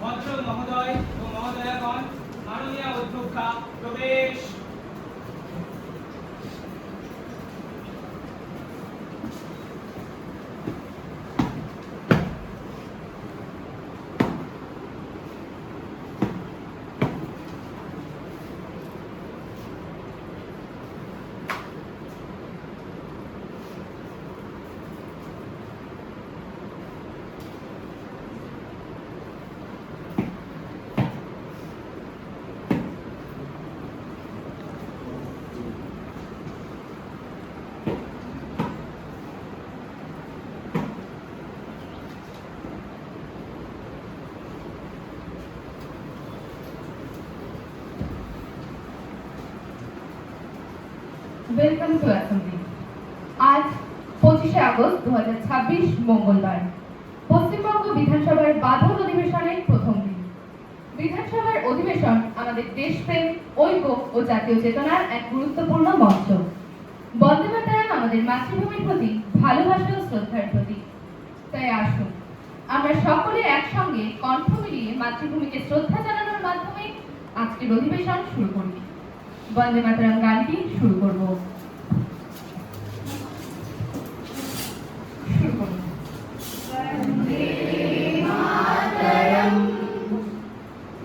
ভদ্র মহোদয় ও মহোদয়াগণ, মাননীয় অধ্যক্ষা প্রবেশ। Welcome to assembly. আজ 25শে আগস্ট 2026 মঙ্গলবার, পশ্চিমবঙ্গ বিধানসভার বাদল অধিবেশনের প্রথম দিন। বিধানসভার অধিবেশন আমাদের দেশপ্রেম, ঐক্য ও জাতীয় চেতনার এক গুরুত্বপূর্ণ মঞ্চ। বন্দে মাতরম আমাদের মাতৃভূমির প্রতি ভালোবাসা ও শ্রদ্ধার প্রতীক। তাই আসুন আমরা সকলে একসঙ্গে কণ্ঠ মিলিয়ে মাতৃভূমিকে শ্রদ্ধা জানানোর মাধ্যমে আজকের অধিবেশন শুরু করি। বন্দে মাতরম গানটি শুরু করব। বন্দে মাতরম,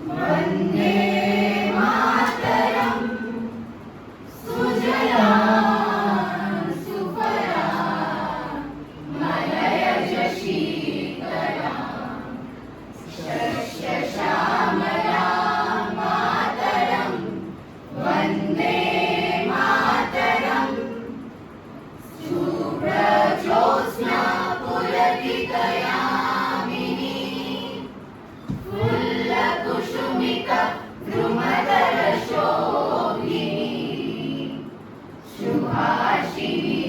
বন্দে মাতরম, সুজলাং সুফলাং মলয়জ শীতলাং শস্য শ্যামলাং মাতরম, বন্দে মাতরম, শুভ্রজ্যোৎস্না পুলকিতয়ামিনী, ফুল্লকুসুমিত দ্রুমদল শোভিনী, সুহাসিনী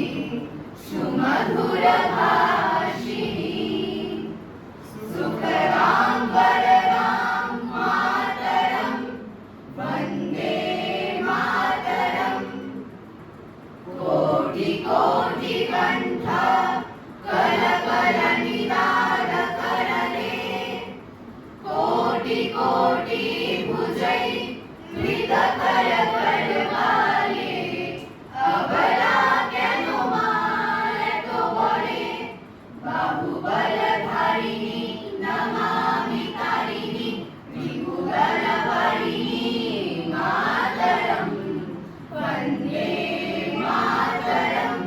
সুমধুর ভাষিনী, সুখরাং বরদাং মাতরম, বন্দে মাতরম, কোটি কোটি কণ্ঠ কল কল নিদান করণে, কোটি কোটি ভুজৈ কৃত কর করবালে, অবলা কেন মার এত বলে, বাহুবল ধারিণী নমামি তারিণী, ত্রিভুবন বারিণী মাতরম, বন্দে মাতরম।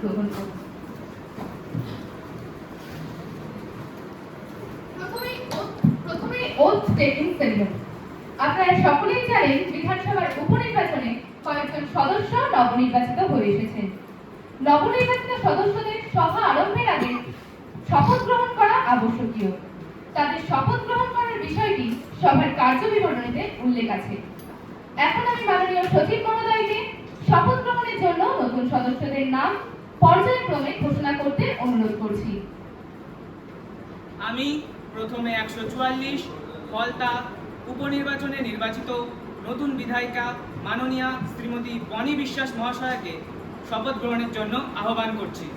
গ্রহণ করুন। প্রথমে ওথ টেকিং সেরিমনি। আপনারা সকলেই জানেন বিধানসভার উপনির্বাচনে কয়েকজন সদস্য নবনির্বাচিত হয়ে এসেছেন। নবনির্বাচিত সদস্যদের সভা আরম্ভের আগে শপথ গ্রহণ করা আবশ্যকীয়। তাদের শপথ গ্রহণ করার বিষয়টি সভার কার্যবিবরণীতে উল্লেখ আছে। এখন আমি মাননীয় সচিব মহোদয়কে শপথ গ্রহণের জন্য নতুন সদস্যদের নাম পর্যায়ক্রমে ঘোষণা করতে অনুরোধ করছি। আমি প্রথমে 144 ফলতা উপনির্বাচনে নির্বাচিত নতুন বিধায়িকা মাননীয়া শ্রীমতী বনি বিশ্বাস মহাশয়াকে শপথ গ্রহণের জন্য আহ্বান করছি।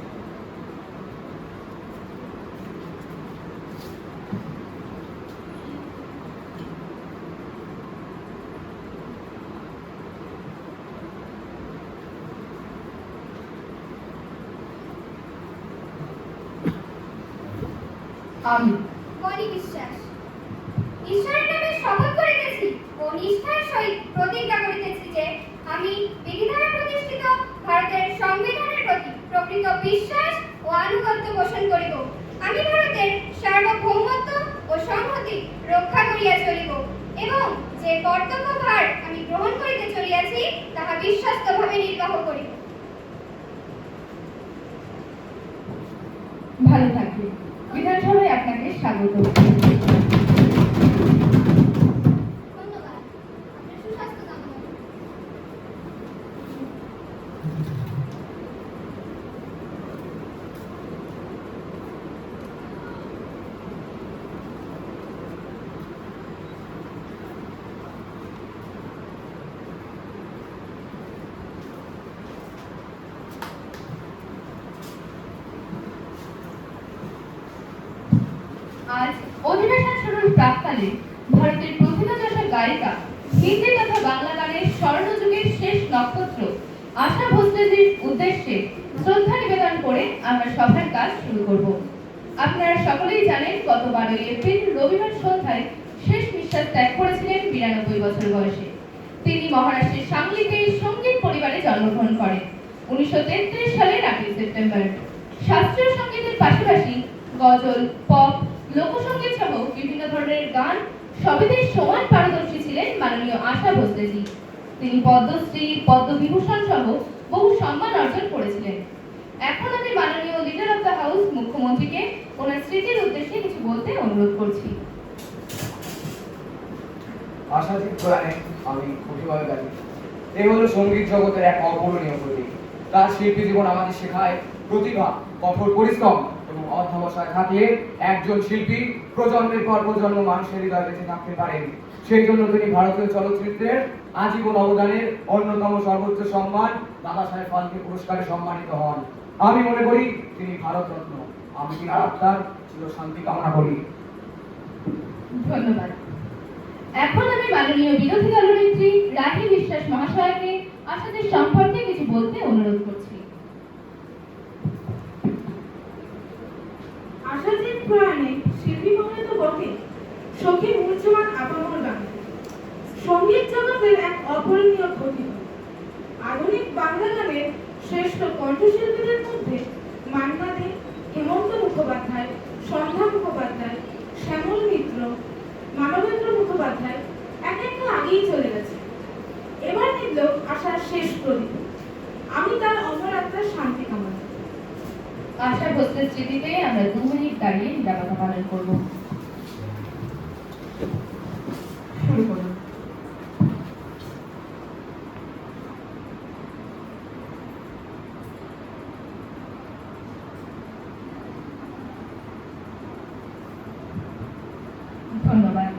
আমি বনি বিশ্বাস ঈশ্বরের নামে শপথ করিতেছি ও নিষ্ঠার সহিত প্রতিজ্ঞা করিতেছি যে আমি বিধি দ্বারা প্রতিষ্ঠিত ভারতের সংবিধানের প্রতি প্রকৃত বিশ্বাস ও আনুগত্য পোষণ করিব। আমি ভারতের সার্বভৌমত্ব ও সংহতি রক্ষা করিয়া চলিব এবং যে কর্তব্যভার আমি গ্রহণ করিতে চলিয়াছি তাহা বিশ্বস্তভাবে নির্বাহ করিব। ভালো থাকবেন। বিধানসভায় আপনাকে স্বাগত। ধন্যবাদ। আপনার সুস্বাস্থ্য কামনা করি। আজ অধিবেশন শুরুর প্রাক্কালে ভারতের প্রথিতযশা গায়িকা হিন্দি তথা বাংলা গানের স্বর্ণযুগের শেষ নক্ষত্র আশা ভোসলেজির উদ্দেশ্যে শ্রদ্ধা নিবেদন করে আমরা সভার কাজ শুরু করব। আপনারা সকলেই জানেন গত 12 এপ্রিল রবিবার সন্ধ্যায় শেষ নিঃশ্বাস ত্যাগ করেছিলেন 92 বছর বয়সে। তিনি মহারাষ্ট্রের সাংলিতে সঙ্গীত পরিবারে জন্মগ্রহণ করেন 1933 সালের 8 সেপ্টেম্বর। শাস্ত্রীয় সঙ্গীতের পাশাপাশি গজল, পপ, লোকসঙ্গীত সহ বিভিন্ন ধরনের গান সবেতেই সমান পারদর্শী ছিলেন মাননীয় আশা ভোসলেজি। তিনি পদ্মশ্রী, পদ্মবিভূষণ সহ বহু সম্মান অর্জন করেছিলেন। এখন আমি মাননীয় লিডার অফ দ্য হাউস মুখ্যমন্ত্রীকে ওনার স্মৃতির উদ্দেশ্যে কিছু বলতে অনুরোধ করছি। আশাতীত প্রয়াণে আমি খুশিভাবে গেছি। এই হলো সঙ্গীত জগতের এক অপূরণীয় প্রতীক। তার শিল্পী জীবন আমাদের শেখায় প্রতিভা, কঠোর পরিশ্রম এবং অধ্যবসায় থাকলে একজন শিল্পী প্রজন্মের পর প্রজন্ম মানুষের হৃদয়ে বেঁচে থাকতে পারেন। সেই জন্য তিনি ভারতীয় চলচ্চিত্রের আজীবন অবদানের অন্যতম সর্বোচ্চ সম্মান দাদা সাহেব ফালকে পুরস্কারে সম্মানিত হন। আমি মনে করি তিনি ভারতরত্ন। আমি তিনার আত্মার চির শান্তি কামনা করি। ধন্যবাদ। এখন আমি মাননীয় বিরোধী দলনেত্রী রাহি বিশ্বাস মহাশয়কে আশাদের সম্পর্কে কিছু বলতে অনুরোধ করছি। আশাতীত প্রয়াণে শিল্পী মনে তো বটে, সখী মূর্ছমান আপামর গান সঙ্গীত জগতের এক অপূরণীয় ক্ষতি। আধুনিক বাংলা গানের শ্রেষ্ঠ কণ্ঠশিল্পীদের মধ্যে মান্না দে, হেমন্ত মুখোপাধ্যায়, সন্ধ্যা মুখোপাধ্যায়, শ্যামল মিত্র, মানবেন্দ্র মুখোপাধ্যায় এক একটা আগেই চলে গেছে। এবার নিল আশার শেষ প্রদীপ। আমি তার অমর আত্মার শান্তি কামনা। আশা ভোসলের স্মৃতিতে আমরা 2 মিনিট দাঁড়িয়ে নিরাপত্তা পালন করব। শুরু করুন। ধন্যবাদ।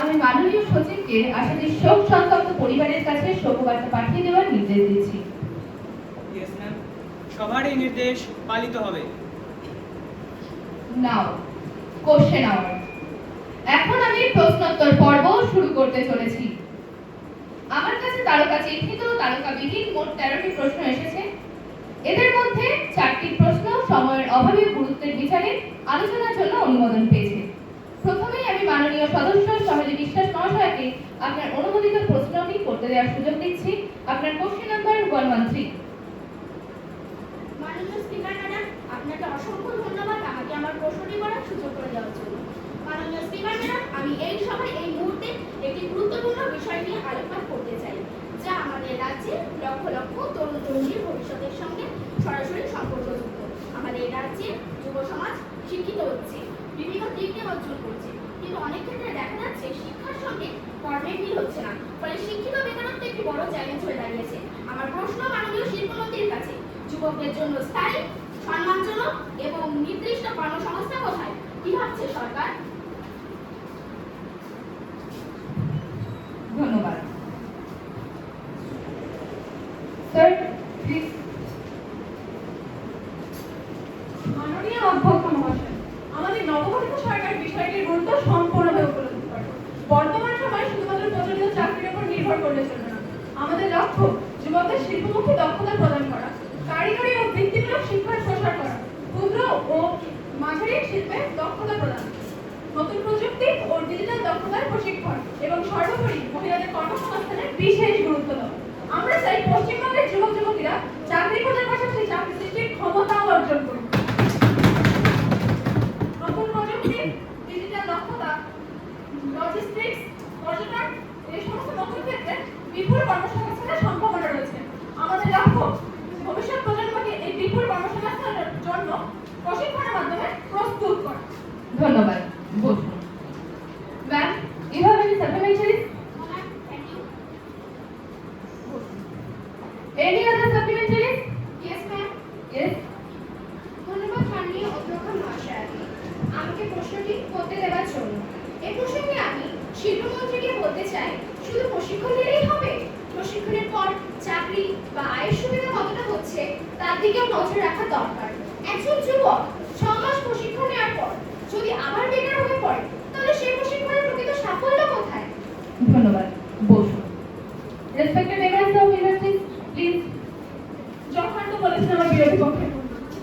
আমি মাননীয় সচিবকে আশাদের শোক সন্তপ্ত পরিবারের কাছে শোকবার্তা পাঠিয়ে দেওয়ার নির্দেশ দিচ্ছি। ইয়েস ম্যাম, সবার এই নির্দেশ পালিত হবে। Now question hour. এখন আমি প্রশ্নোত্তর পর্ব শুরু করতে চলেছি। আমার কাছে তারকা চিহ্নিত তারকাবিহীন মোট 13টি প্রশ্ন এসেছে। এদের মধ্যে 4টি প্রশ্ন সময়ের অভাবে গুরুত্বের বিচারে আলোচনার জন্য অনুমোদন পেয়েছে। প্রথমেই আমি মাননীয় সদস্য সহজী বিশ্বাস মহাশয়কে আপনার অনুমোদিত প্রশ্নটি করতে দেওয়ার সুযোগ দিচ্ছি। আপনার কোশ্চেন নাম্বার 113। মাননীয় স্পিকার ম্যাডাম, আপনাকে অসংখ্য ধন্যবাদ আমাকে আমার প্রশ্নটি করার সুযোগ করে দেওয়ার জন্য। মাননীয় স্পিকার ম্যাডাম, আমি এই সভায় এই মুহূর্তে একটি গুরুত্বপূর্ণ বিষয় নিয়ে আলোচনা করতে চাই, যা আমাদের রাজ্যে লক্ষ লক্ষ তরুণ তরুণীর ভবিষ্যতের সঙ্গে সরাসরি সম্পর্কযুক্ত। আমাদের রাজ্যে যুব সমাজ শিক্ষিত হচ্ছে, বিভিন্ন দিক নিয়ে অর্জন করছে, কিন্তু অনেক ক্ষেত্রে দেখা যাচ্ছে শিক্ষার সঙ্গে কর্মের মিল হচ্ছে না, ফলে শিক্ষিত বেকারত্ব একটি বড় চ্যালেঞ্জ হয়ে দাঁড়িয়েছে। আমার প্রশ্ন মাননীয় শিল্পমন্ত্রীর কাছে, যুবকদের জন্য স্থায়ী, সম্মানজনক এবং নির্দিষ্ট কর্মসংস্থান কোথায়? কি ভাবছে সরকার? ধন্যবাদ। Sir please. মাননীয় অধ্যক্ষ মহাশয়, আমাদের নবগঠিত সরকার বিষয়টির গুরুত্ব সম্পূর্ণভাবে উপলব্ধি করে। বর্তমান সময়ে শুধুমাত্র প্রচলিত চাকরির উপর নির্ভর করলে চলবে না। আমাদের লক্ষ্য যুবকদের শিল্পমুখী দক্ষতা প্রদান করা, কারিগরি ও বৃত্তিমূলক শিক্ষার প্রসার করা, ক্ষুদ্র ও মাঝারি শিল্পে দক্ষতা প্রদান, নতুন প্রযুক্তি ও ডিজিটাল দক্ষতার প্রশিক্ষণ এবং সর্বোপরি মহিলাদের কর্মসংস্থানের বিশেষ গুরুত্ব দেওয়া। আমরা চাই পশ্চিমবঙ্গের যুবক যুবতীরা চাকরি খোঁজার পাশাপাশি চাকরি সৃষ্টির ক্ষমতাও অর্জন করুন। নতুন প্রযুক্তি, ডিজিটাল দক্ষতা, লজিস্টিক্স, পর্যটন, এই সমস্ত নতুন ক্ষেত্রে বিপুল কর্মসংস্থানের সম্ভাবনা রয়েছে। আমাদের লক্ষ্য ভবিষ্যৎ প্রজন্মকে এই বিপুল কর্মসংস্থানের জন্য প্রশিক্ষণের মাধ্যমে প্রস্তুত করা। ধন্যবাদ। বসুন। Ma'am, you have any supplementary? Thank you. Any other supplementary? Yes ma'am. Yes. ধন্যবাদ মাননীয় অধ্যক্ষ মহাশয়াকে আমাকে প্রশ্নটি করতে দেওয়ার জন্য। এই প্রসঙ্গে আমি শিল্পমন্ত্রীকে বলতে চাই, শুধু প্রশিক্ষণ দিলেই হবে? প্রশিক্ষণের পর চাকরি বা আয়ের সুবিধা কতটা হচ্ছে তার দিকেও নজর রাখা দরকার। একজন যুবক 6 মাস প্রশিক্ষণ নেওয়ার পর যদি আবার বেকার হয়ে পড়ে, তাহলে সেই প্রশিক্ষণের প্রকৃত সাফল্য কোথায়? ধন্যবাদ। বসুন। Respected members of university, please. যখন তো বলেছেন আমার বিরোধী পক্ষের,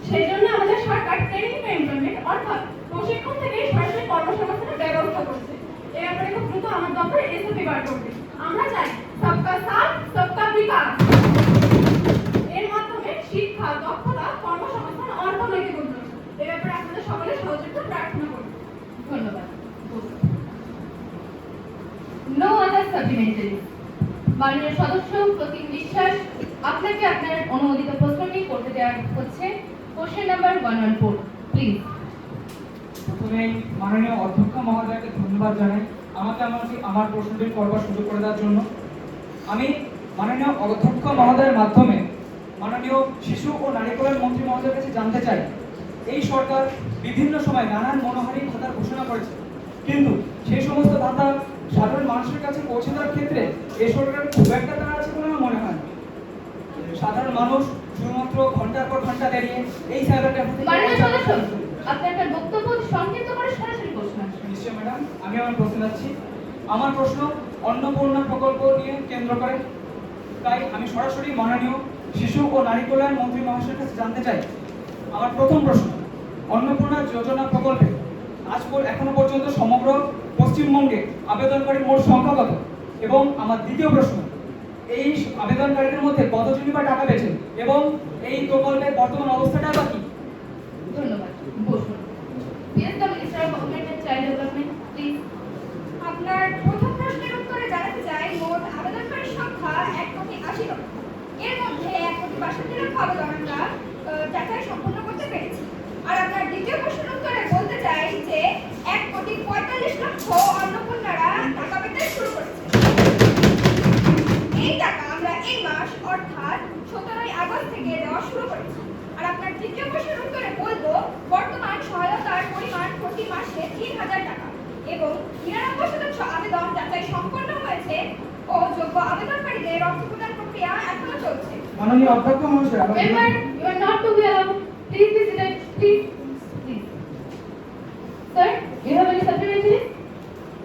সেই জন্য আমাদের সরকার ট্রেনিং টু এমপ্লয়মেন্ট অর্থাৎ প্রশিক্ষণ থেকে সরাসরি কর্মসংস্থানের ব্যবস্থা করছে। এই ব্যাপারে খুব দ্রুত আমার দপ্তর এসওপি বার করবে। আমরা চাই সবকা সাথ সবকা বিকাশ। এর মাধ্যমে শিক্ষা, দক্ষতা, কর্মসংস্থান, অর্থনৈতিক উন্নয়ন। এই ব্যাপারে আপনাদের সকলের সহযোগিতা প্রার্থনা করি। ধন্যবাদ। No other supplementary. মাননীয় সদস্য প্রতীক বিশ্বাস, আপনাকে আপনার অনুমোদিত প্রশ্নটি করতে দেওয়া হচ্ছে। Question number 114, please. প্রথমে মাননীয় অধ্যক্ষ মহোদয়কে ধন্যবাদ জানাই আমাকে আমার প্রশ্নটি করবার সুযোগ করে দেওয়ার জন্য। আমি মাননীয় অধ্যক্ষ মহোদয়ের মাধ্যমে মাননীয় শিশু ও নারী কল্যাণ মন্ত্রী মহোদয়ের কাছে জানতে চাই, এই সরকার বিভিন্ন সময় নানান মনোহারী ভাতার ঘোষণা করেছে, কিন্তু সেই সমস্ত ভাতা সাধারণ মানুষের কাছে পৌঁছে দেওয়ার ক্ষেত্রে এই সরকার খুব একটা তারা আছে বলে আমার মনে হয় না। সাধারণ মানুষ শুধুমাত্র ঘন্টার পর ঘন্টা দাঁড়িয়ে এই সাইবার ক্যাফে মাননীয় সদস্য, আপনি আপনার বক্তব্য সংক্ষিপ্ত করে সরাসরি প্রশ্ন আসুন। নিশ্চয় ম্যাডাম, আমি আমার প্রশ্ন যাচ্ছি। আমার প্রশ্ন অন্নপূর্ণা প্রকল্প নিয়ে কেন্দ্র করে, তাই আমি সরাসরি মাননীয় শিশু ও নারী কল্যাণ মন্ত্রী মহাশয়ের কাছে জানতে চাই। আমার প্রথম প্রশ্ন, অন্নপূর্ণা যোজনা প্রকল্পে এখনো পর্যন্ত সমগ্র পশ্চিমবঙ্গে আবেদনকারীর মোট সংখ্যা কত? এবং আমার দ্বিতীয় প্রশ্ন, এই আবেদনকারীদের মধ্যে কতজনই বা টাকা পেয়েছেন এবং এই প্রকল্পের বর্তমান অবস্থাটা বা কি? ধন্যবাদ। বসুন। Yes, the Minister of Women and Child Development, please. আপনার প্রথম প্রশ্নের উত্তরে জানাতে চাই, মোট আবেদনকারীর সংখ্যা 1,80,00,000। এর মধ্যে 1,62,00,000 আবেদন আমরা টাকায় সম্পূর্ণ করতে পেরেছি। আর আপনার দ্বিতীয় প্রশ্নের উত্তরে বলতে চাই যে 1,45,00,000 অন্নপূর্ণারা টাকা পেতে শুরু করেছে। এই টাকা আমরা এই মাস অর্থাৎ 17 আগস্ট থেকে দেওয়া শুরু করেছি। আর আপনার তৃতীয় প্রশ্নের উত্তরে বলবো, বর্তমান সহায়তার পরিমাণ প্রতি মাসে 3,000 টাকা এবং 99% আবেদন যাচাই সম্পন্ন হয়েছে ও যোগ্য আবেদনকারীদের অর্থ প্রদান প্রক্রিয়া এখনো চলছে। মাননীয় অধ্যক্ষ মহাশয়, Member, you are not to be allowed. Please be seated. Please. Please. Sir, you have any supplementary?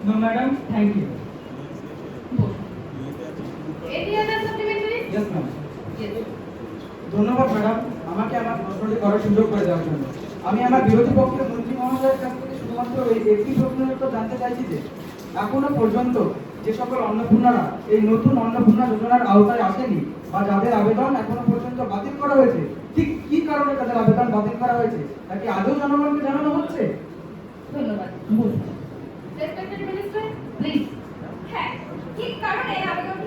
No madam, thank you. Any other supplementary? Yes ma'am. Yes. ধন্যবাদ ম্যাডাম আমাকে আমার প্রশ্নটি করার সুযোগ করে দেওয়ার জন্য। আমি আমার বিরোধী পক্ষের মন্ত্রী মহোদয়ের কাছ থেকে শুধুমাত্র এই একটি প্রশ্নের উত্তর জানতে চাইছি যে এখনো পর্যন্ত যে সকল অন্নপূর্ণারা এই নতুন অন্নপূর্ণা যোজনার আওতায় আসেনি বা যাদের আবেদন এখনো পর্যন্ত বাতিল করা হয়েছে, ঠিক কি কারণে তাদের আবেদন বাতিল করা হয়েছে তা কি আদৌ জনগণকে জানানো হচ্ছে? ধন্যবাদ। Respected minister, please. হ্যাঁ, ঠিক কারণে আবেদন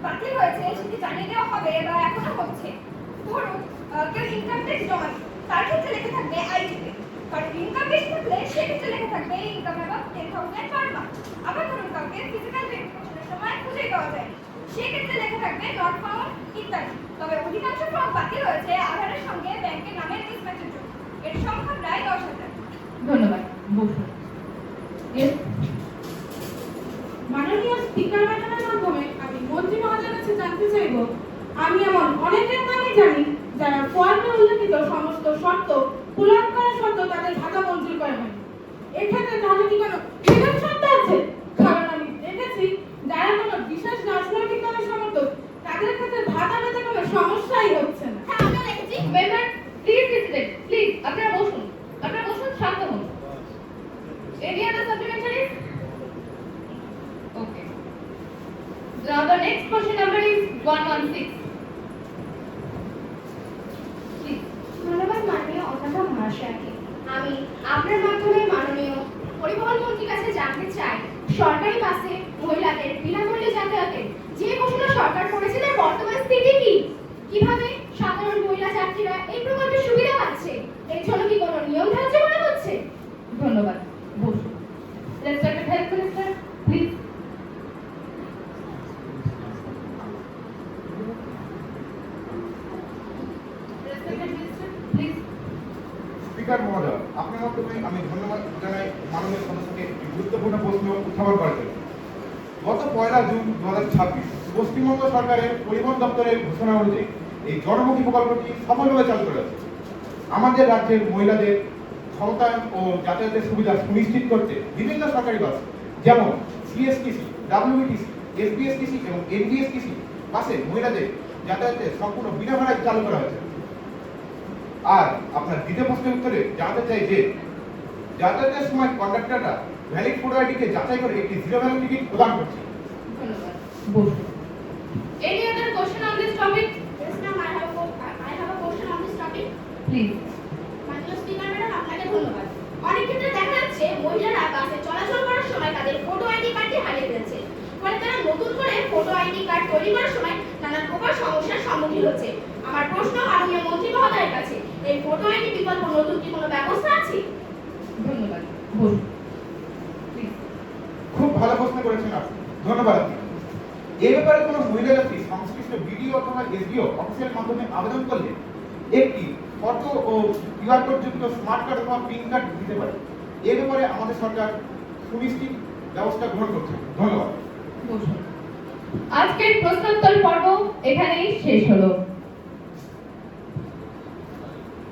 বাতিল হয়েছে সেটি জানিয়ে দেওয়া হবে বা এখনো হচ্ছে। ধরুন কেউ ইনকাম ট্যাক্স জমা দিল, তার ক্ষেত্রে লেখা থাকবে আইডিতে, কারণ ইনকাম বেশি থাকলে সেক্ষেত্রে লেখা থাকবে ইনকাম অ্যাবাভ 10,000 পার মান্থ। আবার ধরুন কাউকে ফিজিক্যাল ভেরিফিকেশনের সময় খুঁজে পাওয়া যায়, সেক্ষেত্রে লেখা থাকবে নট ফাউন্ড ইত্যাদি। তবে অধিকাংশ ফর্ম বাতিল হয়েছে আধারের সঙ্গে ব্যাংকের নামের মিসম্যাচের জন্য। এর সংখ্যা প্রায় 10,000। ধন্যবাদ। বসুন। Yes. মাননীয় স্পিকার ম্যাডামের মাধ্যমে আমি মন্ত্রী মহোদয়ের কাছে জানতে চাইব, আমি এমন অনেকের নামই জানি যারা ফর্মে উল্লেখিত সমস্ত শর্ত পূরণ করা সত্ত্বেও তাদের ভাতা মঞ্জুর করা হয়নি। এক্ষেত্রে তাহলে কি কোনো বিশেষ শর্ত আছে? কারণ আমি দেখেছি যারা কোনো বিশেষ রাজনৈতিক দলের সমর্থক তাদের ক্ষেত্রে ভাতা পেতে কোনো সমস্যাই হচ্ছে না। হ্যাঁ, আমরা দেখেছি। মেম্বার, প্লিজ প্রেসিডেন্ট, প্লিজ আপনারা বসুন। আপনারা বসুন, শান্ত হন। Any other supplementaries? Okay. Now the next question number is 116. Please. ধন্যবাদ মাননীয় অধ্যাপক মহাশয়কে। আমি আপনার মাধ্যমে মাননীয় পরিবহন মন্ত্রীর কাছে জানতে চাই, সরকারি বাসে মহিলাদের বিনামূল্যে যাতায়াতের যে ঘোষণা সরকার করেছে তার বর্তমান স্থিতি কি? কিভাবে সাধারণ মহিলা যাত্রীরা এই প্রকল্পের সুবিধা পাচ্ছে? এর জন্য কি কোনো নিয়ম ধার্য করা হচ্ছে? ধন্যবাদ। বসুন। Respected Health Minister, please. Respected Minister, please. Speaker মহোদয়, আপনার মাধ্যমে আমি ধন্যবাদ জানাই মাননীয় সদস্যকে একটি গুরুত্বপূর্ণ প্রশ্ন উত্থাপন করার জন্য। গত 1 জুন 2026 পশ্চিমবঙ্গ সরকারের পরিবহন দপ্তরের ঘোষণা অনুযায়ী এই জনমুখী প্রকল্পটি সফলভাবে চালু করা হয়েছে। আমাদের রাজ্যের মহিলাদের ক্ষমতায়ন ও যাতায়াতের সুবিধা সুনিশ্চিত করতে বিভিন্ন সরকারি বাস যেমন সিএসটিসি, ডাব্লিউবিটিসি, এসবিএসটিসি এবং এনবিএসটিসি বাসে মহিলাদের যাতায়াতে সম্পূর্ণ বিনাভাড়ায় চালু করা হয়েছে। আর আপনার দ্বিতীয় প্রশ্নের উত্তরে জানতে চাই যে যাতায়াতের সময় কন্ডাক্টররা ভ্যালিড ফটো আইডিকে যাচাই করে একটি জিরো ভ্যালু টিকিট প্রদান করছে। ধন্যবাদ। বসুন। Any other question on this topic? Yes, ma'am, I have a question on this topic. Please. মাননীয় স্পিকার ম্যাডাম, আপনাকে ধন্যবাদ। অনেক ক্ষেত্রে দেখা যাচ্ছে মহিলারা বাসে চলাচল করার সময় তাদের ফটো আইডি কার্ডটি হারিয়ে ফেলছে। ফলে তারা নতুন করে ফটো আইডি কার্ড তৈরি করার সময় নানান প্রকার সমস্যার সম্মুখীন হচ্ছে। আমার প্রশ্ন মাননীয় মন্ত্রী মহোদয়ের কাছে, এই ফটো আইডি বিকল্প নতুন কি কোনো ব্যবস্থা আছে? ধন্যবাদ। বসুন। Please. খুব ভালো প্রশ্ন করেছেন আপনি, ধন্যবাদ আপনাকে। এই ব্যাপারে কোনো মহিলা যাত্রী সংশ্লিষ্ট বিডিও অথবা এসডিও অফিসের মাধ্যমে আবেদন করলে একটি ফটো ও কিউআর কোড যুক্ত স্মার্ট কার্ড অথবা পিন কার্ড দিতে পারে। এই ব্যাপারে আমাদের সরকার সুনিশ্চিত ব্যবস্থা গ্রহণ করছে। ধন্যবাদ। বসুন। আজকের প্রশ্নোত্তর পর্ব এখানেই শেষ হলো।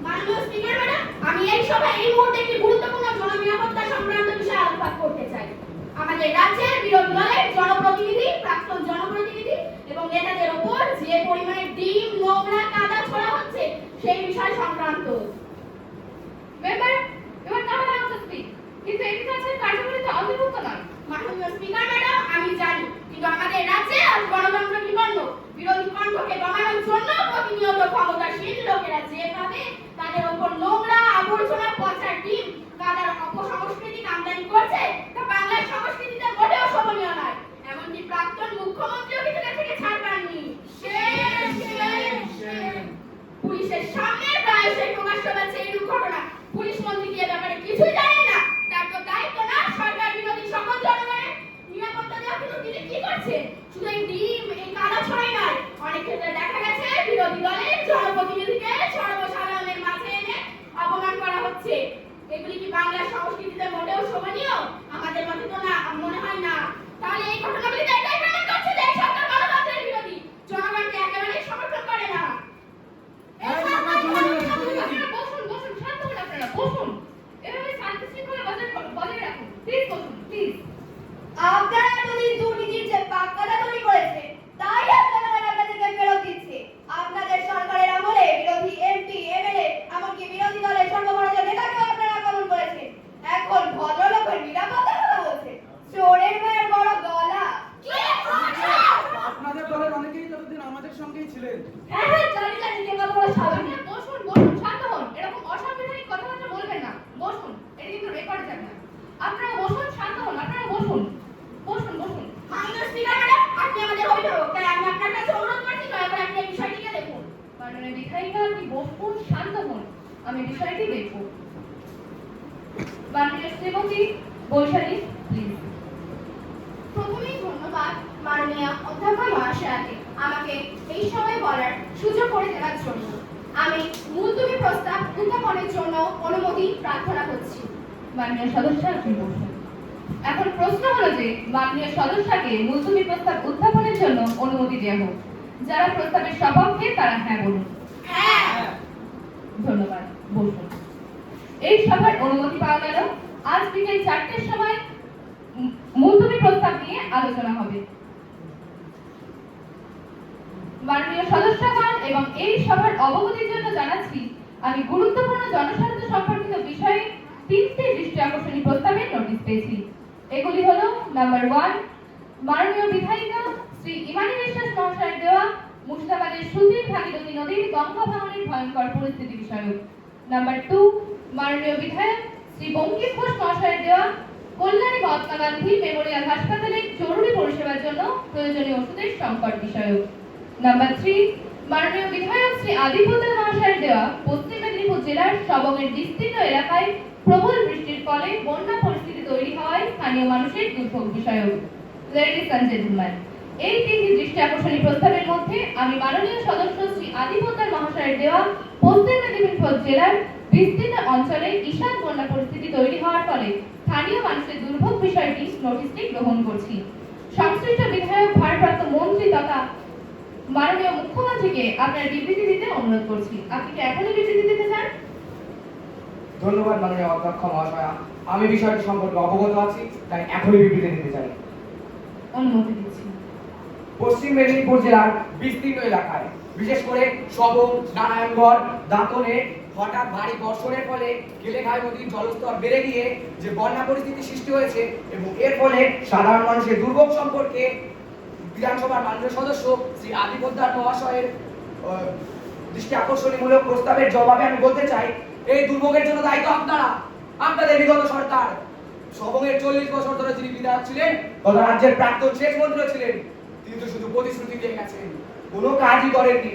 মাননীয় স্পিকার ম্যাডাম, আমি এই সভায় এই মুহূর্তে একটি গুরুত্বপূর্ণ জননিরাপত্তা সংক্রান্ত বিষয়ে আলোকপাত করতে চাই। আমাদের রাজ্যের বিরোধী দলের জনপ্রতিনিধি, প্রাক্তন জনপ্রতিনিধি এবং নেতাদের ওপর যে পরিমাণে ডিম, নোংরা, কাদা ছড়া হচ্ছে সেই বিষয় সংক্রান্ত। মেম্বার, এবার কারা আমাকে স্পিক, কিন্তু এটি কাছে কার্যকরিতা অন্তর্ভুক্ত নয়। মাননীয় স্পিকার ম্যাডাম, আমি জানি, কিন্তু আমাদের রাজ্যে আজ গণতন্ত্র বিপন্ন। বিরোধী কণ্ঠকে দমানোর জন্য প্রতিনিয়ত ক্ষমতাসীন লোকেরা যেভাবে তাদের ওপর নোংরা, আবর্জনা, পচা ডিম, কাদার অপসংস্কৃতি আমদানি করছে তা বাংলার সংস্কৃতিতে মোটেও শোভনীয় নয়। এমনকি প্রাক্তন মুখ্যমন্ত্রীও কিছুটা থেকে ছাড় পাননি। পুলিশের সামনে প্রায়শই প্রকাশ্য পাচ্ছে এই ঘটনা। পুলিশ মন্ত্রী কি এ ব্যাপারে কিছুই জানেন না? তার তো দায়িত্ব না সরকার বিরোধী সকল জনগণের নিরাপত্তা দেওয়া, কিন্তু তিনি কি করছেন? শুধু এই ডিম, এই কাদা ছড়াই নয়, অনেক ক্ষেত্রে দেখা গেছে বিরোধী দলের জনপ্রতিনিধিকে সর্বসাধারণের মাঝে এনে অপমান করা হচ্ছে। এগুলি কি বাংলার সংস্কৃতিতে মোটেও শোভনীয়? আমাদের মতে তো না, মনে হয় না। তাহলে এই ঘটনাগুলি এটাই প্রমাণ করছে যে এই সরকার গণতন্ত্রের বিরোধী, জনগণকে একেবারেই সমর্থন করে না। আপনারা বসুন, বসুন, শান্ত হন আপনারা, বসুন। এভাবে শান্তি শৃঙ্খলা বজায় রাখুন। প্লিজ বসুন, প্লিজ। আপনারা এতদিন দুর্নীতির যে পাক্কাটা তৈরি করেছে তাই আপনারা আপনাদেরকে ফেরত দিচ্ছে। আপনাদের সরকারের আমলে বিরোধী এমপি, এমএলএ, এমনকি বিরোধী দলের সর্বভারতীয় নেতাকেও আপনারা আক্রমণ করেছেন। এখন ভদ্রলোকের নিরাপত্তার কথা বলছে। চোরের মেয়ের বড় গলা। কি দেখব। মাননীয় শ্রীমতী বৈশালী, প্লিজ। প্রথমেই ধন্যবাদ মাননীয় অধ্যাপক মহাশয়াকে আমাকে এই সময় বলার সুযোগ করে দেওয়ার জন্য। আমি মুলতবি প্রস্তাব উত্থাপনের জন্য অনুমতি প্রার্থনা করছি। মাননীয় সদস্য, আপনি বসুন। এখন প্রশ্ন হলো যে মাননীয় সদস্যকে মুলতবি প্রস্তাব উত্থাপনের জন্য অনুমতি দেওয়া হোক। যারা প্রস্তাবের সপক্ষে তারা হ্যাঁ বলুন। হ্যাঁ। ধন্যবাদ, বসুন। এই সভার অনুমতি পাওয়া গেল। আজ বিকেল 4টের সময় মুলতবি প্রস্তাব নিয়ে আলোচনা হবে। মাননীয় সদস্যগণ এবং এই সভার অবগতির জন্য জানাচ্ছি, আমি গুরুত্বপূর্ণ জনস্বার্থ সম্পর্কিত বিষয়ে 3টি দৃষ্টি আকর্ষণী প্রস্তাবের নোটিশ পেয়েছি। এগুলি হলো নাম্বার 1, মাননীয় বিধায়িকা শ্রী ইমানি বিশ্বাস মহাশয়ের দেওয়া মুর্শিদাবাদের সুধীর ভাগীরথী নদীর গঙ্গা ভাঙনের ভয়ঙ্কর পরিস্থিতি বিষয়ক। নাম্বার 2, মাননীয় বিধায়ক শ্রী বঙ্কিম ঘোষ মহাশয়ের দেওয়া কল্যাণী মহাত্মা গান্ধী মেমোরিয়াল হাসপাতালে জরুরি পরিষেবার জন্য প্রয়োজনীয় ওষুধের সংকট বিষয়ক। নাম্বার 3, মাননীয় বিধায়ক শ্রী আদিপোদ্দার মহাশয়ের দেওয়া পশ্চিম মেদিনীপুর জেলার সবংয়ের বিস্তীর্ণ এলাকায় প্রবল বৃষ্টির ফলে বন্যা পরিস্থিতি তৈরি হওয়ায় স্থানীয় মানুষের দুর্ভোগ বিষয়ক। লেডিস এন্ড জেন্টলম্যান, এই 3টি দৃষ্টি আকর্ষণী প্রস্তাবের মধ্যে আমি মাননীয় সদস্য শ্রী আদিপোদ্দার মহাশয়ের দেওয়া পশ্চিম মেদিনীপুর জেলার বিস্তীর্ণ অঞ্চলে ঈশান বন্যা পরিস্থিতি তৈরি হওয়ার ফলে স্থানীয় মানুষের দুর্ভোগ বিষয়টি নোটিশটি গ্রহণ করছি। সংশ্লিষ্ট বিধায়ক ভারপ্রাপ্ত মন্ত্রী তথা মাননীয় মুখ্যমন্ত্রীকে আপনার বিবৃতি দিতে অনুরোধ করছি। আপনি কি এখনই বিবৃতি দিতে চান? ধন্যবাদ মাননীয় অধ্যক্ষ মহাশয়া। আমি বিষয়টি সম্পর্কে অবগত আছি, তাই এখনই বিবৃতি দিতে চাই। অনুমতি দিচ্ছি। পশ্চিম মেদিনীপুর জেলার বিস্তীর্ণ এলাকায়, বিশেষ করে সবং, নারায়ণগড়, দাঁতনে হঠাৎ ভারী বর্ষণের ফলে গেলেঘাই নদীর জলস্তর বেড়ে গিয়ে যে বন্যা পরিস্থিতি সৃষ্টি হয়েছে এবং এর ফলে সাধারণ মানুষের দুর্ভোগ সম্পর্কে বিধানসভার মাননীয় সদস্য শ্রী আদিপোদ্দার মহাশয়ের দৃষ্টি আকর্ষণীমূলক প্রস্তাবের জবাবে আমি বলতে চাই, এই দুর্ভোগের জন্য দায়ী তো আপনারা, আপনাদের বিগত সরকার। সবংয়ের 40 বছর ধরে যিনি বিধায়ক ছিলেন তথা রাজ্যের প্রাক্তন সেচ মন্ত্রী ছিলেন, তিনি তো শুধু প্রতিশ্রুতি দিয়ে গেছেন, কোনো কাজই করেননি।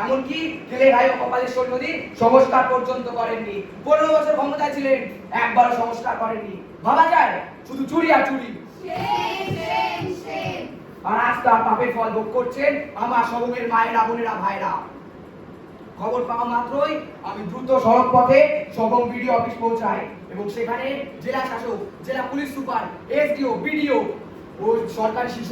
এমনকি গেলেঘাই ও কপালেশ্বর নদী সংস্কার পর্যন্ত করেননি। 15 বছর ক্ষমতায় ছিলেন, একবারও সংস্কার করেননি। ভাবা যায়, শুধু চুরি আর চুরি। আর আজ তার পাপের ফল ভোগ করছেন আমার সবংয়ের মায়েরা, বোনেরা, ভাইরা। খবর পাওয়া মাত্রই আমি দ্রুত সড়ক পথে সবং বিডিও অফিস পৌঁছাই এবং সেখানে জেলা শাসক, জেলা পুলিশ সুপার, এসডিও, বিডিও ও সরকারি শীর্ষ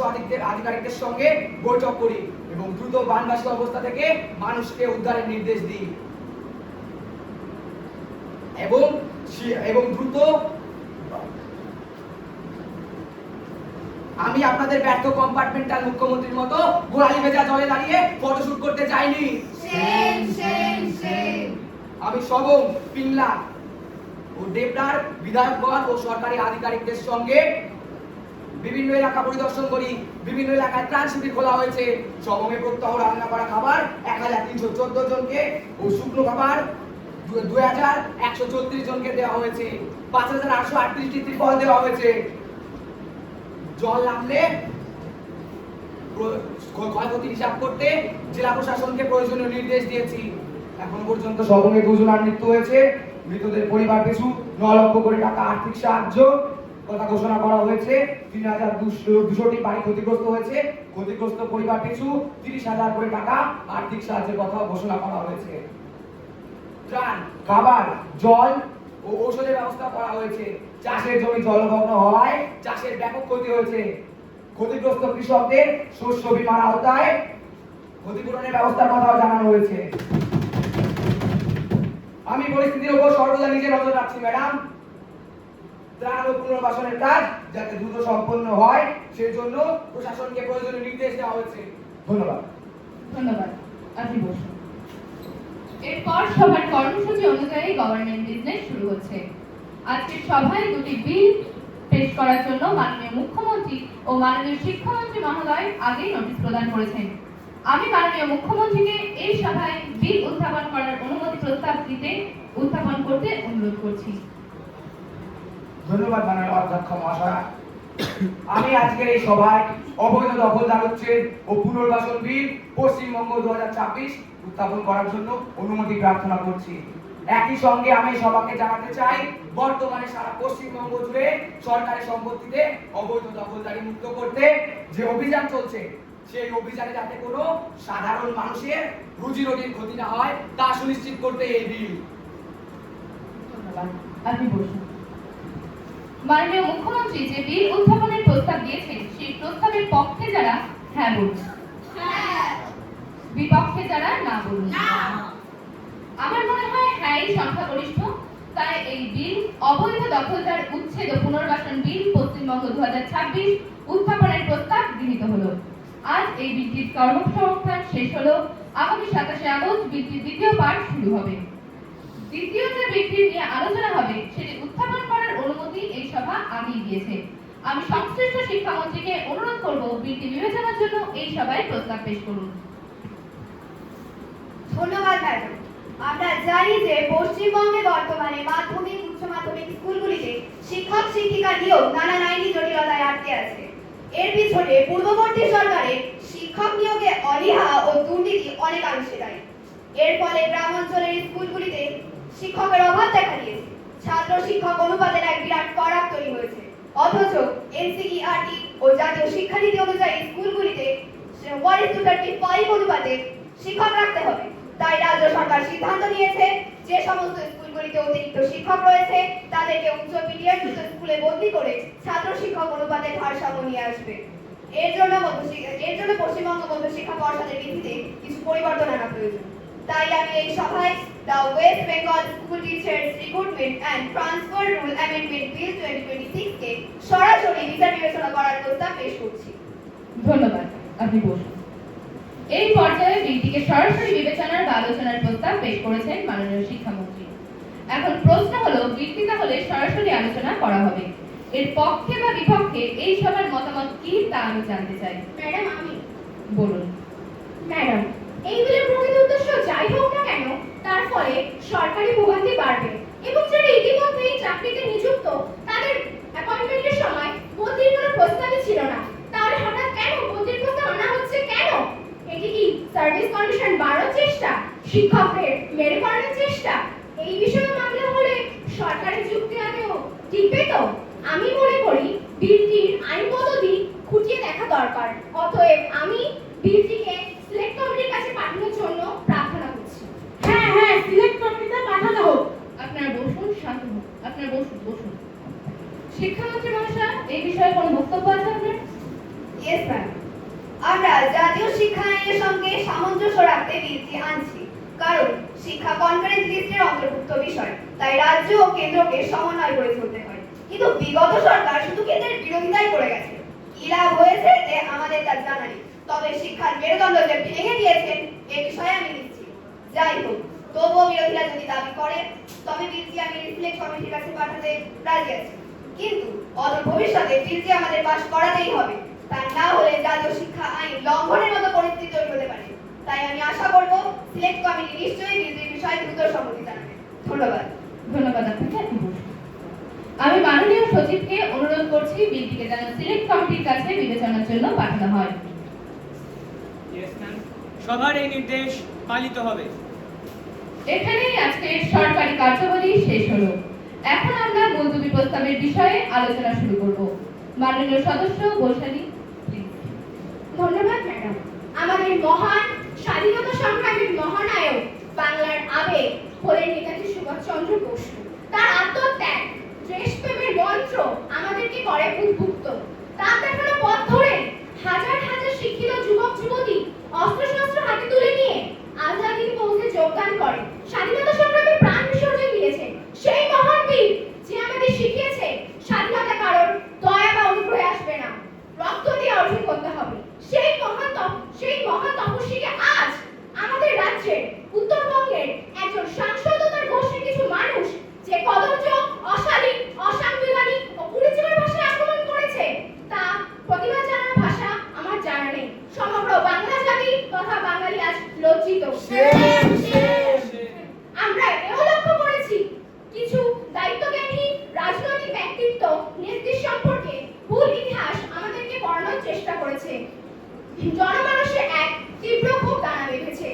আধিকারিকদের সঙ্গে বৈঠক করি এবং দ্রুত বানবাসী অবস্থা থেকে মানুষকে উদ্ধারের নির্দেশ দিই এবং দ্রুত আমি আপনাদের ব্যর্থ কম্পার্টমেন্টাল মুখ্যমন্ত্রীর মতো গোড়ালি ভেজা জলে দাঁড়িয়ে ফটোশুট করতে চাইনি। আমি সবং, পিংলা ও দেবদার বিধায়কগণ ও সরকারি আধিকারিকদের সঙ্গে বিভিন্ন এলাকা পরিদর্শন করি। বিভিন্ন এলাকায় ত্রাণ শিবির খোলা হয়েছে। সবংয়ে প্রত্যহ রান্না করা খাবার 1314 জনকে ও শুকনো খাবার 2134 জনকে দেওয়া হয়েছে। 5838টি ত্রিপল দেওয়া হয়েছে। জল নামলে ক্ষয়ক্ষতি হিসাব করতে জেলা প্রশাসনকে প্রয়োজনীয় নির্দেশ দিয়েছি। এখন পর্যন্ত সবংয়ে 2 জনের মৃত্যু হয়েছে। মৃতদের পরিবার পিছু 9 লক্ষ করে টাকা আর্থিক সাহায্য কথা ঘোষণা করা হয়েছে। 3200টি বাড়ি ক্ষতিগ্রস্ত হয়েছে। ক্ষতিগ্রস্ত পরিবার পিছু 30,000 করে টাকা আর্থিক সাহায্যের কথা ঘোষণা করা হয়েছে। ত্রাণ, খাবার, জল ও ঔষধের ব্যবস্থা করা হয়েছে। চাষের জমি জলমগ্ন হওয়ায় চাষের ব্যাপক ক্ষতি হয়েছে। ক্ষতিগ্রস্ত কৃষকদের শস্য বীমার আওতায় ক্ষতিপূরণের ব্যবস্থার কথাও জানানো হয়েছে। আমি পরিস্থিতির উপর সর্বদা নিজে নজর রাখছি ম্যাডাম। ত্রাণ ও পুনর্বাসনের কাজ যাতে দ্রুত সম্পন্ন হয় সেই জন্য প্রশাসনকে প্রয়োজনীয় নির্দেশ দেওয়া হয়েছে। ধন্যবাদ। ধন্যবাদ, আপনি বসুন। এরপর সভার কর্মসূচি অনুযায়ী গভর্নমেন্ট বিজনেস শুরু হচ্ছে। আজকের সভায় 2টি বিল পেশ করার জন্য মাননীয় মুখ্যমন্ত্রী ও মাননীয় শিক্ষামন্ত্রী মহোদয় আগেই নোটিশ প্রদান করেছেন। আমি মাননীয় মুখ্যমন্ত্রীকে এই সভায় বিল উত্থাপন করার অনুমতি প্রস্তাব উত্থাপন করতে অনুরোধ করছি। ধন্যবাদ মাননীয় অধ্যক্ষ মহাশয়। আমি আজকের এই সভায় অবৈধ দখলদার উচ্ছেদ ও পুনর্বাসন বিল পশ্চিমবঙ্গ 2026 উত্থাপন করার জন্য অনুমতি প্রার্থনা করছি। একই সঙ্গে আমি সবাইকে জানাতে চাই, বর্তমানে সারা পশ্চিমবঙ্গ জুড়ে সরকারি সম্পত্তিতে অবৈধ দখলদারি মুক্ত করতে যে অভিযান চলছে, সেই অভিযানে যাতে কোনো সাধারণ মানুষের রুজি রুটির ক্ষতি না হয় তা সুনিশ্চিত করতে এই বিল। ধন্যবাদ, আপনি বসুন। মাননীয় মুখ্যমন্ত্রী যে বিল উত্থাপনের প্রস্তাব দিয়েছেন, সেই প্রস্তাবের পক্ষে যারা হ্যাঁ বলুন, বিপক্ষে যারা না বলুন। আমার মনে হয় হ্যাঁ এই সংখ্যাগরিষ্ঠ, তাই এই বিল অবৈধ দখলদার উচ্ছেদ ও পুনর্বাসন বিল পশ্চিমবঙ্গ 2026 উত্থাপনের প্রস্তাব গৃহীত হলো। আজ এই বিলটির কর্মসংস্থান শেষ হলো। আগামী 27শে আগস্ট বিলটির দ্বিতীয় পাঠ শুরু হবে। দ্বিতীয় যে বিলটি নিয়ে আলোচনা হবে সেটি উত্থাপন করার অনুমতি এই সভা আগেই দিয়েছে। আমি সংশ্লিষ্ট শিক্ষামন্ত্রীকে অনুরোধ করব বিলটি বিবেচনার জন্য এই সভায় প্রস্তাব পেশ করুন। ধন্যবাদ ম্যাডাম। আমরা জানি যে পশ্চিমবঙ্গে বর্তমানে মাধ্যমিক উচ্চ মাধ্যমিক স্কুলগুলিতে শিক্ষক শিক্ষিকা নিয়োগ নানা আইনি জটিলতায় আটকে আছে। এর পিছনে পূর্ববর্তী সরকারের শিক্ষক নিয়োগে অনীহা ও দুর্নীতি অনেকাংশে দায়ী। এর ফলে গ্রাম অঞ্চলের স্কুলগুলিতে শিক্ষকের অভাব দেখা দিয়েছে। ছাত্র শিক্ষক অনুপাতের এক বিরাট ফারাক তৈরি হয়েছে। অথচ এনসিইআরটি ও জাতীয় শিক্ষানীতি অনুযায়ী স্কুলগুলিতে 1:35 অনুপাতে শিক্ষক রাখতে হবে। তাই রাজ্য সরকার সিদ্ধান্ত নিয়েছে যে সমস্ত স্কুলগুলিতে অতিরিক্ত শিক্ষক রয়েছে তাদেরকে উচ্চ পিডিএম স্কুলে বদলি করে ছাত্র শিক্ষক অনুপাতের ভারসাম্য নিয়ে আসবে। এর জন্য পশ্চিমবঙ্গ মধ্যশিক্ষা পর্ষদের নীতিতে কিছু পরিবর্তন আনা প্রয়োজন। তাই আমি এই সভায় the West Bengal school teachers recruitment and transfer rule amendment bill 2026 কে সরাসরি বিচার বিবেচনা করার প্রস্তাব পেশ করছি। ধন্যবাদ, আপনি বসুন। এই পর্যায়ে বিলটিকে সরাসরি বিবেচনার বা আলোচনার প্রস্তাব পেশ করেছেন মাননীয় শিক্ষামন্ত্রী। এখন প্রশ্ন হলো, বিলটি তাহলে সরাসরি আলোচনা করা হবে, এর পক্ষে বা বিপক্ষে এই সবার মতামত কি তা আমি জানতে চাই। ম্যাডাম, আমি বলুন। ম্যাডাম, এই বিলের প্রকৃত উদ্দেশ্য যাই হোক না কেন, তার ফলে সরকারি ভোগান্তি বাড়বে এবং যারা ইতিমধ্যেই চাকরিতে নিযুক্ত তাদের অ্যাপয়েন্টমেন্টের সময় বদলির কোনো প্রস্তাবই ছিল না, তাহলে হঠাৎ কেন বদলির প্রস্তাব আনা হচ্ছে কেন? এটি কি সার্ভিস কন্ডিশন বাড়ানোর চেষ্টা, শিক্ষকদের মেরে করানোর চেষ্টা? এই বিষয়ে মামলা হলে সরকারের যুক্তি আদেও টিকবে তো? আমি মনে করি বিলটির আইনগত দিক খুঁটিয়ে দেখা দরকার। অতএব আমি বিলটিকে সিলেক্ট কমিটির কাছে পাঠানোর জন্য প্রার্থনা করছি। হ্যাঁ হ্যাঁ, সিলেক্ট কমিটিতে পাঠানো হোক। আপনারা বসুন, শান্ত হন। আপনারা বসুন। শিক্ষামন্ত্রী মহাশয়, এই বিষয়ে কোনো বক্তব্য আছে আপনার? Yes ma'am. আমরা জাতীয় শিক্ষা আইনের সঙ্গে সামঞ্জস্য রাখতে বিলটি আনছি, কারণ শিক্ষা কনফারেন্স লিস্টের অন্তর্ভুক্ত বিষয়, তাই রাজ্য ও কেন্দ্রকে সমন্বয় করে চলতে হয়। কিন্তু বিগত সরকার শুধু কেন্দ্রের বিরোধিতাই করে গেছে। কি লাভ হয়েছে যে আমাদের তা জানা নেই। তবে শিক্ষার মেরুদণ্ড যে ভেঙে দিয়েছেন এ বিষয়ে আমি নিশ্চিত। যাই হোক, তবুও বিরোধীরা যদি দাবি করে তবে বিলটি আমি রিফ্লেক্ট কমিটির কাছে পাঠাতে রাজি আছি। কিন্তু অদূর ভবিষ্যতে বিলটি আমাদের পাস করাতেই হবে, তা না হলে জাতীয় শিক্ষা আইন লঙ্ঘনের মতো পরিস্থিতি তৈরি হতে পারে। তাই আমি আশা করব সিলেক্ট কমিটি নিশ্চয়ই বিলটির বিষয়ে দ্রুত সম্মতি জানাবে। ধন্যবাদ। ধন্যবাদ আপনাকে, আপনি বসুন। আমি মাননীয় সচিবকে অনুরোধ করছি বিলটিকে যেন সিলেক্ট কমিটির কাছে বিবেচনার জন্য পাঠানো হয়। ইয়েস ম্যাম, সবার এই নির্দেশ পালিত হবে। এখানেই আজকের সরকারি কার্যাবলী শেষ হলো। এখন আমরা মুলতবি প্রস্তাবের বিষয়ে আলোচনা শুরু করব। মাননীয় সদস্য বৈশালী, প্লিজ। ধন্যবাদ ম্যাডাম। আমাদের মহান স্বাধীনতা সংগ্রামের মহানায়ক, বাংলার আবেগ হলেন নেতাজি সুভাষচন্দ্র বসু। তার আত্মত্যাগ, দেশপ্রেমের মন্ত্র আমাদেরকে করে উদ্বুদ্ধ। তার দেখানো পথ ধরে হাজার হাজার শিক্ষিত যুবক যুবতী অস্ত্রশস্ত্র হাতে তুলে নিয়ে আজাদ হিন্দ ফৌজে যোগদান করে স্বাধীনতা সংগ্রামে প্রাণ বিসর্জন দিয়েছে। সেই মহান বীর যে আমাদের শিখিয়েছে স্বাধীনতা কারোর দয়া বা অনুগ্রহে আসবে না, রক্ত দিয়ে অর্জন করতে হবে। সেই মহান তপস্বীকে আজ আমাদের রাজ্যের উত্তরবঙ্গের একজন সাংসদ ও তার গোষ্ঠীর কিছু মানুষ যে কদর্য, অশালীন, অসাংবিধানিক ও কুরুচিকর ভাষায় আক্রমণ করেছে, তা প্রতিবাদ জানানোর ভাষা আমার জানা নেই। সমগ্র বাংলা জাতি তথা বাঙালি আজ লজ্জিত। আমরা এও লক্ষ্য করেছি কিছু দায়িত্বজ্ঞানী রাজনৈতিক ব্যক্তিত্ব নেত্রী সম্পর্কে ভুল ইতিহাস আমাদেরকে পড়ানোর চেষ্টা করেছে। জনমানসে এক তীব্র ক্ষোভ দানা বেঁধেছে।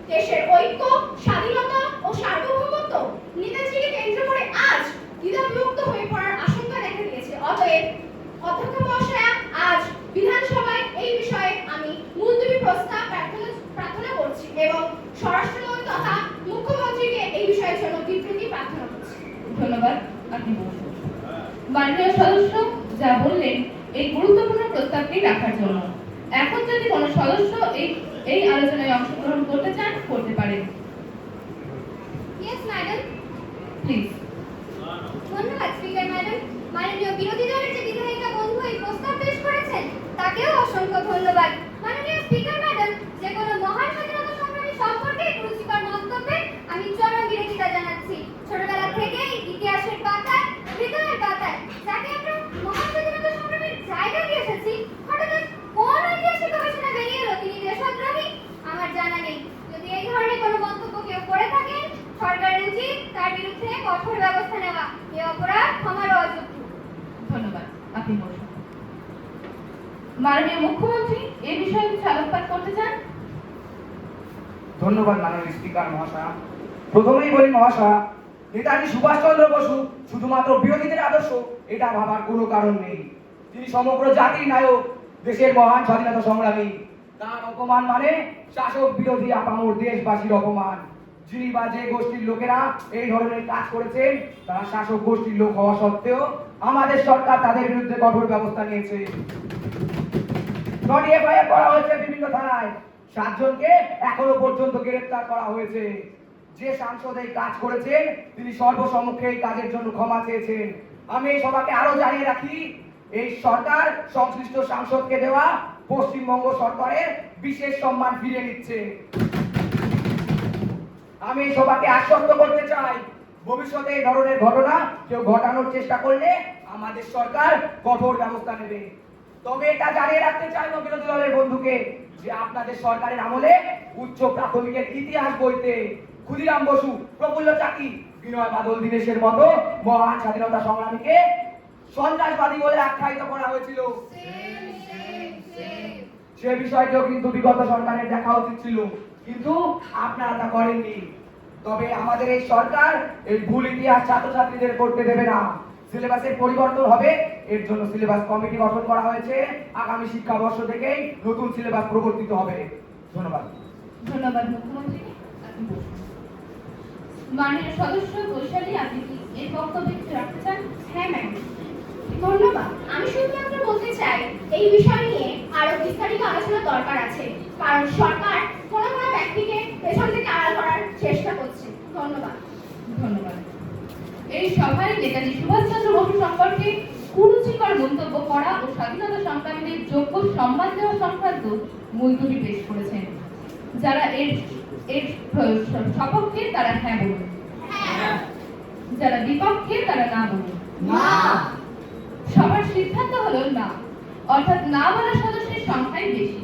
দেশের ঐক্য, স্বাধীনতা ও সার্বভৌমত্ব দ্বিধাবিভক্ত হয়ে পড়ার আশঙ্কা দেখা দিয়েছে। অতএব অধ্যক্ষ মহাশয়া, আজ বিধানসভায় এই বিষয়ে আমি মুলতবি প্রস্তাব প্রার্থনা করছি এবং স্বরাষ্ট্রমন্ত্রী তথা মুখ্যমন্ত্রীকে এই বিষয়ের জন্য বিবৃতি প্রার্থনা করছি। ধন্যবাদ, আপনি বসুন। মাননীয় সদস্য যা বললেন এই গুরুত্বপূর্ণ প্রস্তাবটি রাখার জন্য। এখন যদি কোনো সদস্য এই আলোচনায় অংশগ্রহণ করতে চান, করতে পারেন। Yes madam. প্লিজ। ধন্যবাদ স্পিকার ম্যাডাম। মাননীয় বিরোধী দলের যে বিধায়িকা বন্ধু এই প্রস্তাব পেশ করেছেন তাকেও অসংখ্য ধন্যবাদ। মাননীয় স্পিকার ম্যাডাম, যে কোনো মহান স্বাধীনতা সংগ্রামী সম্পর্কে রুচিকর মন্তব্যে আমি চরম বিরোধিতা জানাচ্ছি। ছোটবেলা থেকেই ইতিহাসের পাতায়, হৃদয়ের পাতায় যাকে আমরা মহান স্বাধীনতা সংগ্রামের জায়গা দিয়ে এসেছি, হঠাৎ কোন ঐতিহাসিক গবেষণা বেরিয়ে এলো তিনি দেশদ্রোহী, আমার জানা নেই। যদি এই ধরনের কোনো মন্তব্য কেউ করে থাকেন, সরকারের উচিত তার বিরুদ্ধে কঠোর ব্যবস্থা নেওয়া। এ অপরাধ ক্ষমারও অযোগ্য। ধন্যবাদ, আপনি বসুন। মাননীয় মুখ্যমন্ত্রী এই বিষয়ে কিছু আলোকপাত করতে চান? ধন্যবাদ মাননীয় স্পিকার মহাশয়া। প্রথমেই বলি মহাশয়া, নেতাজি সুভাষচন্দ্র বসু শুধুমাত্র বিরোধীদের আদর্শ এটা ভাবার কোনো কারণ নেই। তিনি সমগ্র জাতির নায়ক, দেশের মহান স্বাধীনতা সংগ্রামী। তার অপমান মানে শাসক বিরোধী আপামর দেশবাসীর অপমান। যিনি বা যে গোষ্ঠীর লোকেরা এই ধরনের কাজ করেছেন তারা শাসক গোষ্ঠীর লোক হওয়া সত্ত্বেও আমাদের সরকার তাদের বিরুদ্ধে কঠোর ব্যবস্থা নিয়েছে। এফআইআর করা হয়েছে বিভিন্ন থানায়, 7 জনকে এখনো পর্যন্ত গ্রেফতার করা হয়েছে। যে সাংসদ এই কাজ করেছেন তিনি সর্বসম্মুখে এই কাজের জন্য ক্ষমা চেয়েছেন। আমি এই সভাকে আরো জানিয়ে রাখি, এই সরকার সংশ্লিষ্ট সাংসদকে দেওয়া পশ্চিমবঙ্গ সরকারের বিশেষ সম্মান ফিরিয়ে নিচ্ছে। আমি এই সভাকে আশ্বস্ত করতে চাই, ভবিষ্যতে এই ধরনের ঘটনা কেউ ঘটানোর চেষ্টা করলে আমাদের সরকার কঠোর ব্যবস্থা নেবে। তবে এটা জানিয়ে রাখতে চাই বিরোধী দলের বন্ধুকে যে আপনাদের সরকারের আমলে উচ্চ প্রাথমিকের ইতিহাস বইতে ক্ষুদিরাম বসু, প্রফুল্ল চাকি, বিনয় বাদল দীনেশের মতো মহান স্বাধীনতা সংগ্রামীকে সন্ত্রাসবাদী বলে আখ্যায়িত করা হয়েছিল। সে বিষয়টিও কিন্তু বিগত সরকারের দেখা উচিত ছিল, কিন্তু আপনারা তা করেননি। তবে আমাদের এই সরকার এই ভুল ইতিহাস ছাত্রছাত্রীদের করতে দেবে না। সিলেবাসের পরিবর্তন হবে, এর জন্য সিলেবাস কমিটি গঠন করা হয়েছে। আগামী শিক্ষাবর্ষ থেকেই নতুন সিলেবাস প্রবর্তিত হবে। ধন্যবাদ। ধন্যবাদ মুখ্যমন্ত্রী, আপনি বসুন। মাননীয় সদস্য বৈশালী, আপনি কি এই বক্তব্যে কিছু রাখতে চান? হ্যাঁ ম্যাম, ধন্যবাদ। আমি শুধুমাত্র বলতে চাই এই বিষয় নিয়ে আরো বিস্তারিত আলোচনা দরকার আছে, কারণ সরকার কোনো ব্যক্তিকে পেছন থেকে আড়াল করার চেষ্টা করছে। ধন্যবাদ। ধন্যবাদ। এই সভায় নেতাজি সুভাষচন্দ্র বসু সম্পর্কে কুরুচিকর মন্তব্য করা ও স্বাধীনতা সংগ্রামীদের যোগ্য সম্মান দেওয়া সংক্রান্ত মুলতবি পেশ করেছেন। যারা এর সপক্ষে তারা হ্যাঁ বলুন, যারা বিপক্ষে তারা না বলুন। সবার সিদ্ধান্ত হলো না, অর্থাৎ না বলা সদস্যের সংখ্যাই বেশি।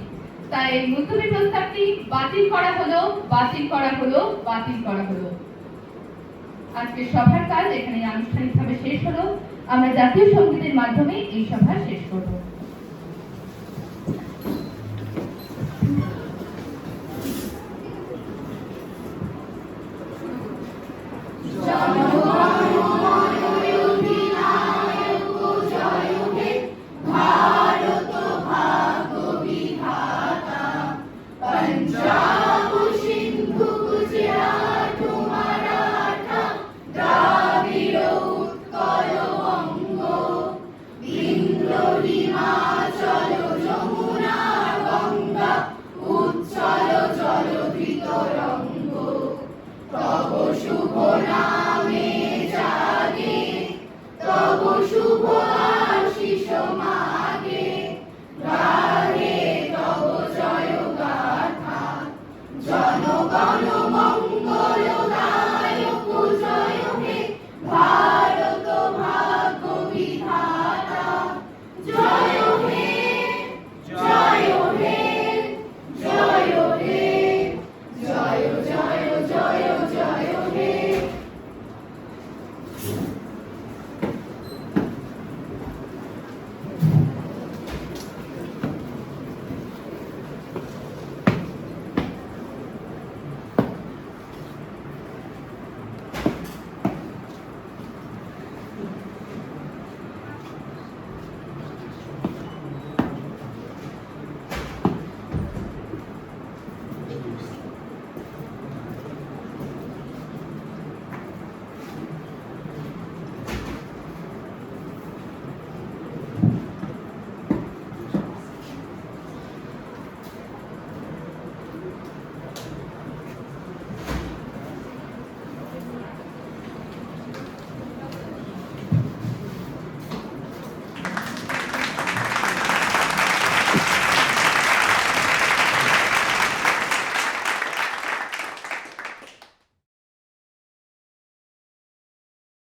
তাই এই মুলতবি প্রস্তাবটি বাতিল করা হলো, বাতিল করা হলো, বাতিল করা হলো। আজকের সভার কাজ এখানে আনুষ্ঠানিকভাবে শেষ হলো। আমরা জাতীয় সঙ্গীতের মাধ্যমে এই সভা শেষ করব। শুভ আশিস মা